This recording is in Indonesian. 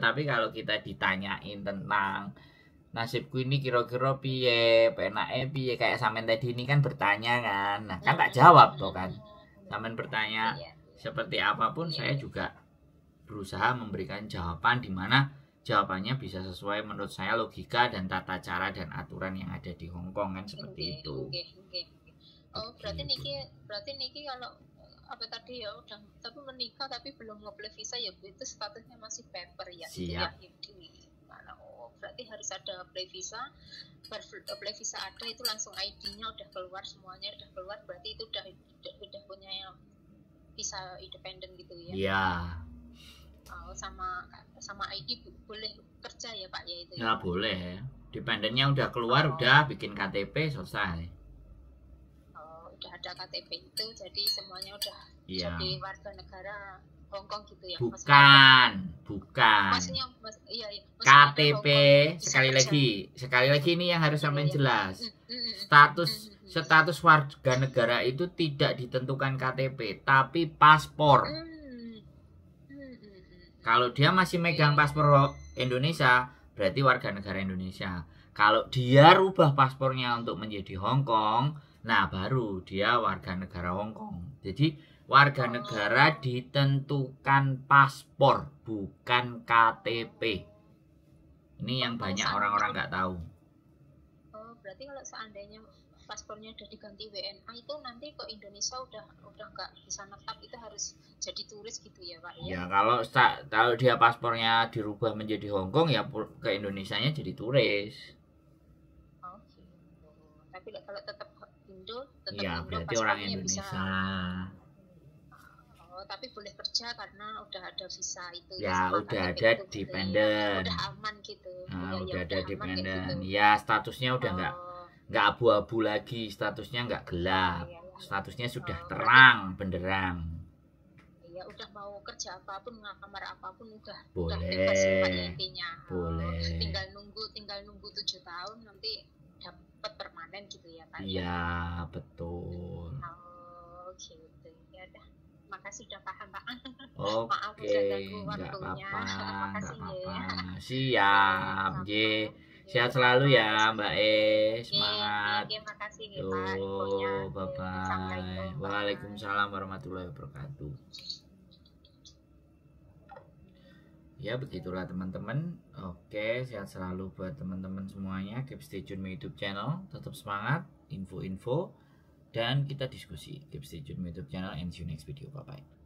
Tapi kalau kita ditanyain tentang nasibku ini kira-kira piye, penake piye, kayak sampean tadi ini kan bertanya kan. Nah, kan tak jawab tuh kan. Sampean bertanya seperti apapun saya juga berusaha memberikan jawaban di mana jawabannya bisa sesuai menurut saya logika dan tata cara dan aturan yang ada di Hong Kong kan seperti itu. Oh, berarti niki kalau apa tadi ya udah tapi menikah tapi belum ngeplay visa ya Bu, itu statusnya masih paper ya. Siap. Itu ya berarti harus ada apply visa. Apply visa ada itu langsung ID-nya udah keluar, semuanya udah keluar, berarti itu udah punya visa independen gitu ya. Iya. Sama ID boleh kerja ya Pak ya itu. Ya boleh. Dependennya udah keluar, udah bikin KTP selesai. Udah ada KTP itu, jadi semuanya udah jadi warga negara Hong Kong gitu ya. Bukan. Maksudnya KTP sekali lagi ini yang harus sampean jelas. Status warga negara itu tidak ditentukan KTP, tapi paspor. Kalau dia masih megang paspor Indonesia, berarti warga negara Indonesia. Kalau dia rubah paspornya untuk menjadi Hong Kong, nah baru dia warga negara Hong Kong. Jadi warga negara ditentukan paspor, bukan KTP. Ini yang banyak orang-orang nggak tahu. Berarti kalau seandainya paspornya udah diganti WNA itu nanti ke Indonesia udah nggak bisa netap, itu harus jadi turis gitu ya Pak ya? Ya kalau dia paspornya dirubah menjadi Hong Kong ya ke Indonesianya jadi turis. Oh gitu. Tapi kalau tetap Indo, ya berarti orang Indonesia. Tapi boleh kerja karena udah ada visa itu. Ya udah ada dependen. Udah aman gitu. Udah ada dependen. Gitu. Ya statusnya udah nggak abu-abu lagi, statusnya nggak gelap, statusnya sudah terang benderang. Ya udah mau kerja apapun, ngelamar apapun udah boleh. Intinya. Boleh. Tinggal nunggu 7 tahun nanti dapat permanen gitu ya Pak. Iya betul. Gitu ya udah. Makasih udah paham Pak. Oke, nggak apa-apa. Siap, sehat selalu ya Mbak semangat. Tuh, bye-bye. Waalaikumsalam warahmatullahi wabarakatuh. Ya begitulah teman-teman. Oke, sehat selalu buat teman-teman semuanya. Keep stay tune my YouTube channel. Tetap semangat, info-info dan kita diskusi. Keep stay tune my YouTube channel and see you next video. Bye bye.